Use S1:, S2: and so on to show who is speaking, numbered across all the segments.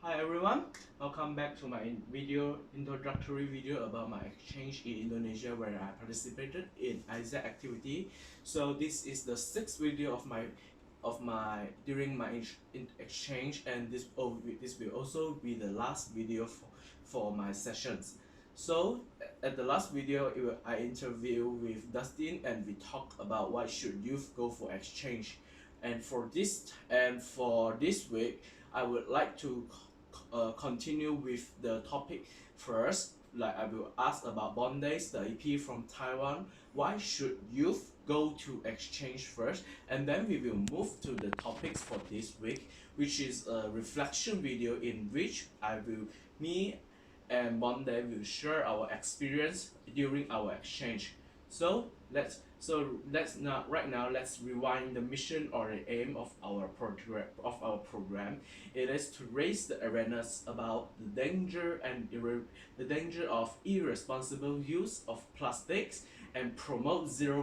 S1: Hi everyone, welcome back to my introductory video about my exchange in Indonesia where I participated in Aiesec activity. So this is the sixth video of my during my exchange, and this will also be the last video for my sessions. So at the last video I interview with Dustin and we talk about why should youth go for exchange. And for this week I would like to continue with the topic first. Like I will ask about Bondays, the EP from Taiwan. Why should youth go to exchange first? And then we will move to the topics for this week, which is a reflection video in which me and Bonday will share our experience during our exchange. Let's rewind the mission or the aim of our program. It is to raise the awareness about the danger of irresponsible use of plastics and promote zero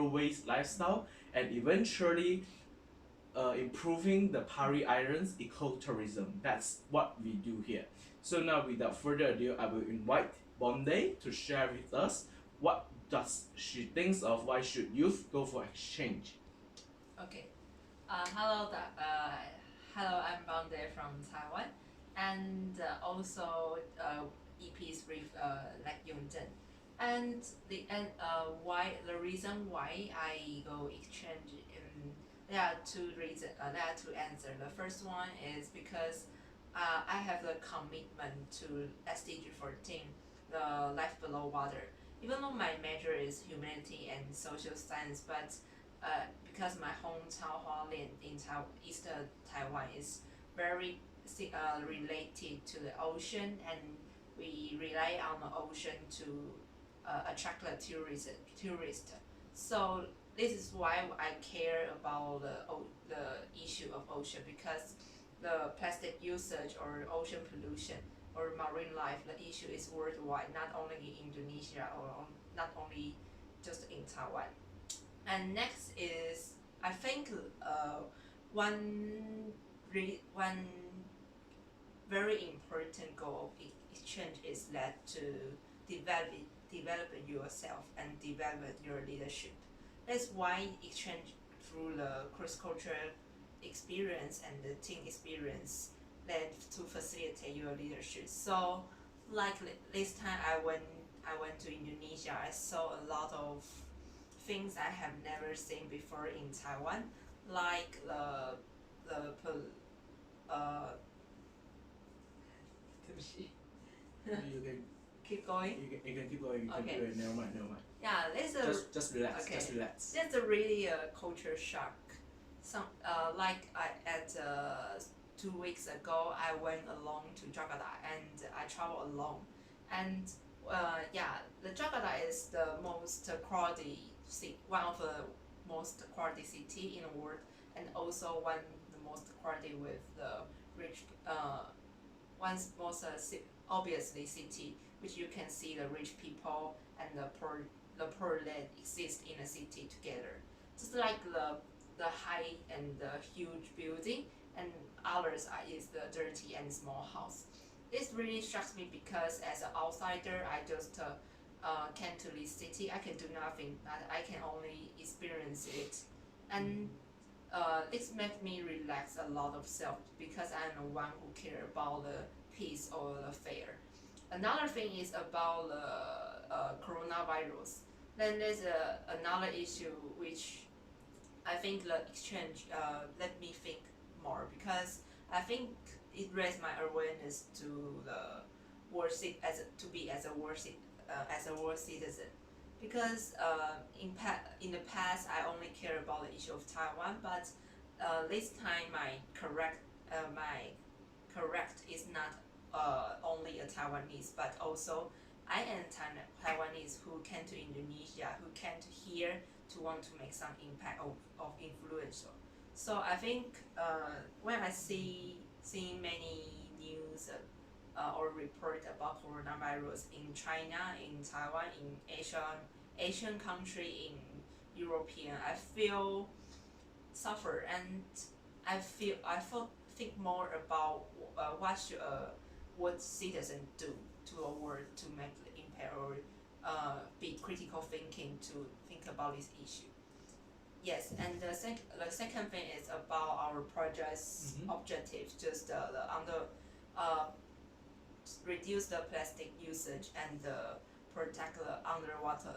S1: waste lifestyle, and eventually improving the Pari Islands ecotourism. That's what we do here. So now, without further ado, I will invite Bonday to share with us what does she thinks of why should youth go for exchange.
S2: Okay. Hello, I'm Bangde from Taiwan, and also EPs with like Yongzhen. And the reason why I go exchange, there are two reasons. There are two answers. The first one is because I have the commitment to SDG 14, the life below water. Even though my major is humanity and social science, but because my hometown Hualien in eastern Taiwan is very related to the ocean, and we rely on the ocean to attract the tourist. So this is why I care about the issue of ocean, because the plastic usage or ocean pollution or marine life, the issue is worldwide, not only in Indonesia or not only just in Taiwan. And next is, I think one very important goal of exchange is that to develop yourself and develop your leadership. That's why exchange through the cross cultural experience and the team experience led to facilitate your leadership. So, like this time I went to Indonesia, I saw a lot of things I have never seen before in Taiwan, like the uh,
S1: You can
S2: keep going.
S1: you can keep going. You can
S2: Okay.
S1: keep going. Never mind. Never mind.
S2: Yeah, there's a
S1: Just relax.
S2: okay.
S1: Just relax.
S2: That's a really culture shock. Some like I at 2 weeks ago, I went alone to Jakarta and I traveled alone, and yeah, the Jakarta is the most crowded city, one of the most crowded city in the world, and also one the most crowded with the rich one's most obviously city, which you can see the rich people and the poor that exist in a city together. Just like the high and the huge building, and others is the dirty and small house. This really shocks me because as an outsider, I just came to this city. I can do nothing. I can only experience it, and this makes me relax a lot of self because I'm the one who care about the peace or the fair. Another thing is about the coronavirus. Then there's another issue which I think the exchange let me think more, because I think it raised my awareness to the to be as a world citizen, because in the past I only care about the issue of Taiwan, but this time my correct is not only a Taiwanese, but also I am Taiwanese who came to Indonesia, who came to here to want to make some impact of influential. So I think when I seeing many news or report about coronavirus in China, in Taiwan, in Asian country, in European, I feel suffer, and I felt think more about what should what citizen do to a world to make the impact or be critical thinking to think about this issue. Yes, and the second thing is about our project's objectives, just the under uh, reduce the plastic usage and protect the underwater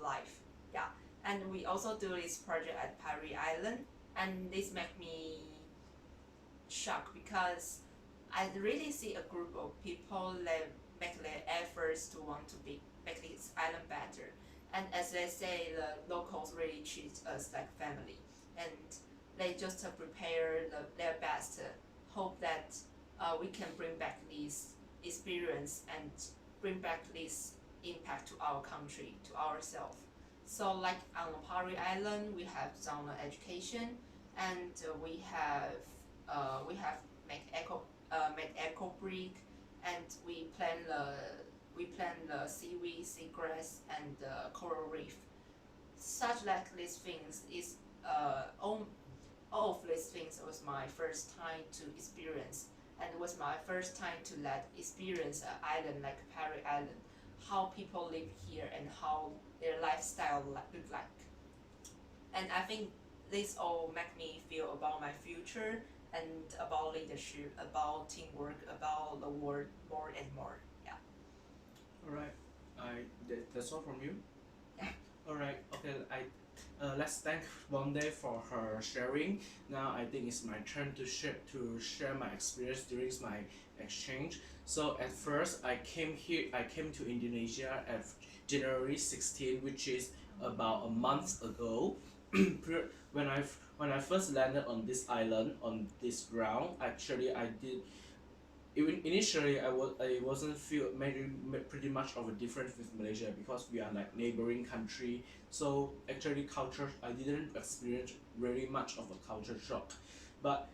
S2: life. Yeah, and we also do this project at Paris Island, and this make me shocked because I really see a group of people that make their efforts to want to make this island better. And as they say, the locals really treat us like family, and they just prepare their best, hope that we can bring back this experience and bring back this impact to our country, to ourselves. So like on Paris Island, we have some education, and we have make eco brick, and we plant the seaweed, seagrass, and the coral reef. Such like these things is all of these things was my first time to experience, and it was my first time to experience an island like Paris Island, how people live here and how their lifestyle look like. And I think this all make me feel about my future and about leadership, about teamwork, about the world more and more. Yeah.
S1: Alright, that's all from you.
S2: Yeah.
S1: Alright, okay. Let's thank Bonde for her sharing. Now I think it's my turn to share my experience during my exchange. So at first I came to Indonesia at January 16, which is about a month ago. When I first landed on this island, on this ground, actually I did. Even initially, I wasn't feel pretty much of a difference with Malaysia because we are like neighboring country. So actually, I didn't experience very much of a culture shock, but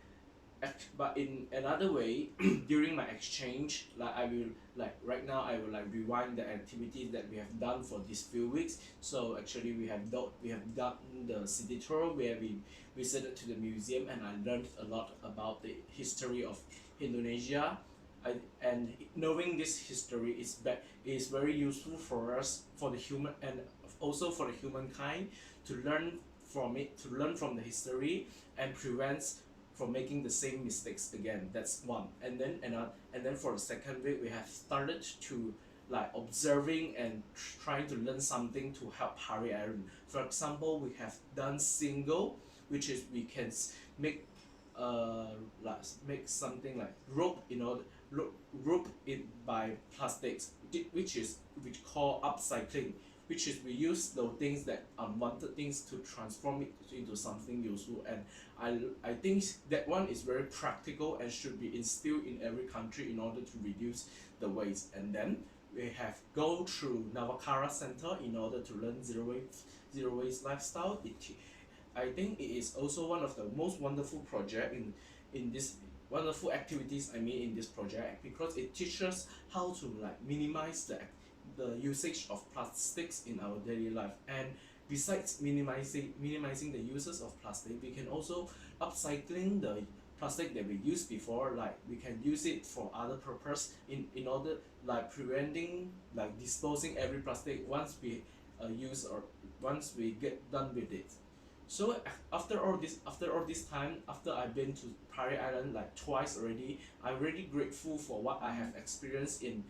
S1: in another way, during my exchange, right now I will like rewind the activities that we have done for these few weeks. So actually we have done the city tour where we visited to the museum, and I learned a lot about the history of Indonesia. And knowing this history is very useful for us, for the human, and also for the humankind, to learn from it, to learn from the history and prevents from making the same mistakes again. That's one. And then for the second week, we have started to like observing and trying to learn something to help Paris Island. For example, we have done single, which is we can make make something like rope rope it by plastics, which we call upcycling, which is we use the things that unwanted things to transform it into something useful. And I think that one is very practical and should be instilled in every country in order to reduce the waste. And then we have go through Navakara Center in order to learn zero waste lifestyle. I think it is also one of the most wonderful project in this wonderful activities in this project, because it teaches how to like minimize the usage of plastics in our daily life. And besides minimizing the uses of plastic, we can also upcycling the plastic that we used before. Like we can use it for other purpose in order like preventing like disposing every plastic once we use or once we get done with it. So after all this time, after I've been to Paris Island like twice already, I'm really grateful for what I have experienced in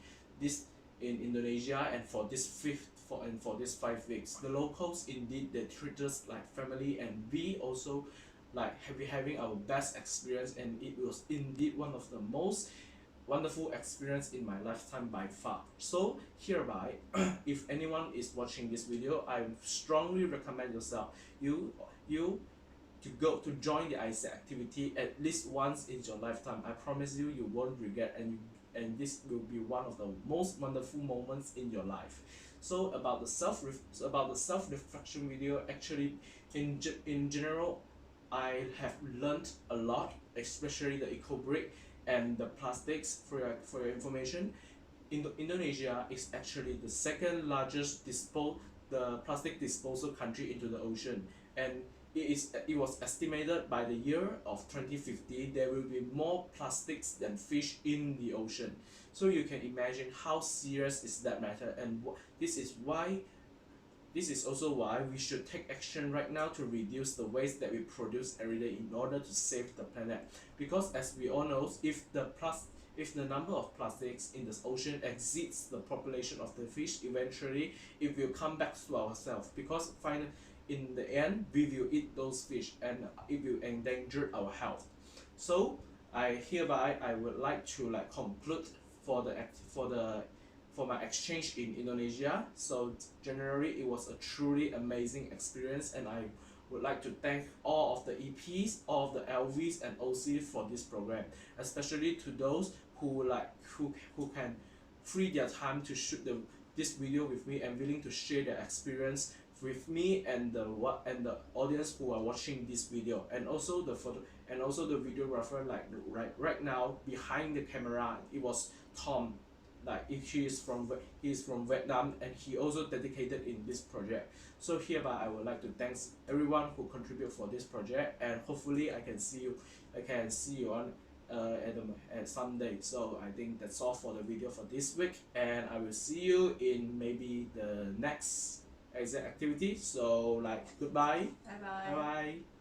S1: Indonesia, and for this 5 weeks. The locals indeed, they treat us like family, and we also like having our best experience, and it was indeed one of the most wonderful experience in my lifetime by far. So hereby, if anyone is watching this video, I strongly recommend you to join the Aiesec activity at least once in your lifetime. I promise you, you won't regret, and this will be one of the most wonderful moments in your life. So about the self reflection video, actually in general, I have learned a lot, especially the eco brick and the plastics. For your information, Indonesia is actually the second largest plastic disposal country into the ocean, and it was estimated by the year of 2050 there will be more plastics than fish in the ocean. So you can imagine how serious is that matter, and this is also why we should take action right now to reduce the waste that we produce every day in order to save the planet. Because as we all know, if the number of plastics in the ocean exceeds the population of the fish, eventually it will come back to ourselves. Because finally, in the end, we will eat those fish and it will endanger our health. So I would like to conclude for for my exchange in Indonesia. So generally it was a truly amazing experience, and I would like to thank all of the EPs, all of the LVs and OCs for this program, especially to those who can free their time to shoot this video with me and willing to share their experience with me and the audience who are watching this video, and also the videographer, right now behind the camera, it was Tom. He is from Vietnam, and he also dedicated in this project. So hereby I would like to thank everyone who contribute for this project, and hopefully I can see you on at someday. So I think that's all for the video for this week, and I will see you in maybe the next Aiesec activity. So goodbye.
S2: Bye bye.
S1: Bye bye.